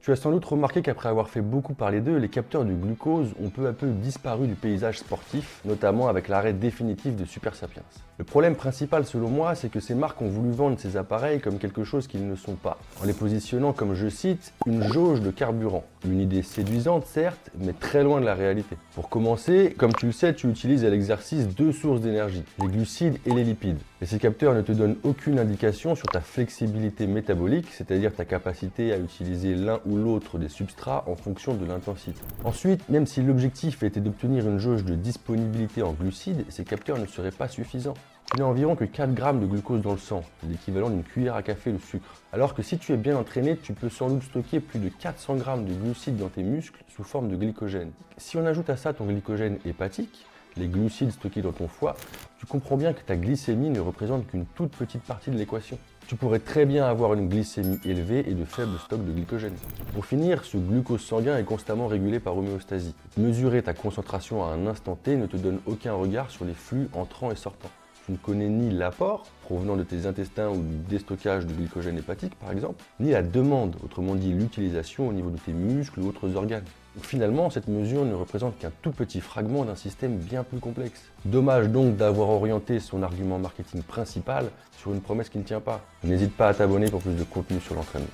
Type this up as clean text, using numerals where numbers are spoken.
Tu as sans doute remarqué qu'après avoir fait beaucoup parler d'eux, les capteurs de glucose ont peu à peu disparu du paysage sportif, notamment avec l'arrêt définitif de Super Sapiens. Le problème principal selon moi, c'est que ces marques ont voulu vendre ces appareils comme quelque chose qu'ils ne sont pas, en les positionnant comme, je cite, une jauge de carburant. Une idée séduisante certes, mais très loin de la réalité. Pour commencer, comme tu le sais, tu utilises à l'exercice deux sources d'énergie, les glucides et les lipides. Et ces capteurs ne te donnent aucune indication sur ta flexibilité métabolique, c'est-à-dire ta capacité à utiliser l'un ou l'autre des substrats en fonction de l'intensité. Ensuite, même si l'objectif était d'obtenir une jauge de disponibilité en glucides, ces capteurs ne seraient pas suffisants. Tu n'as environ que 4 grammes de glucose dans le sang, l'équivalent d'une cuillère à café de sucre. Alors que si tu es bien entraîné, tu peux sans doute stocker plus de 400 grammes de glucides dans tes muscles sous forme de glycogène. Si on ajoute à ça ton glycogène hépatique, les glucides stockés dans ton foie, tu comprends bien que ta glycémie ne représente qu'une toute petite partie de l'équation. Tu pourrais très bien avoir une glycémie élevée et de faibles stocks de glycogène. Pour finir, ce glucose sanguin est constamment régulé par homéostasie. Mesurer ta concentration à un instant T ne te donne aucun regard sur les flux entrants et sortants. Tu ne connais ni l'apport, provenant de tes intestins ou du déstockage de glycogène hépatique par exemple, ni la demande, autrement dit l'utilisation au niveau de tes muscles ou autres organes. Donc finalement, cette mesure ne représente qu'un tout petit fragment d'un système bien plus complexe. Dommage donc d'avoir orienté son argument marketing principal sur une promesse qui ne tient pas. N'hésite pas à t'abonner pour plus de contenu sur l'entraînement.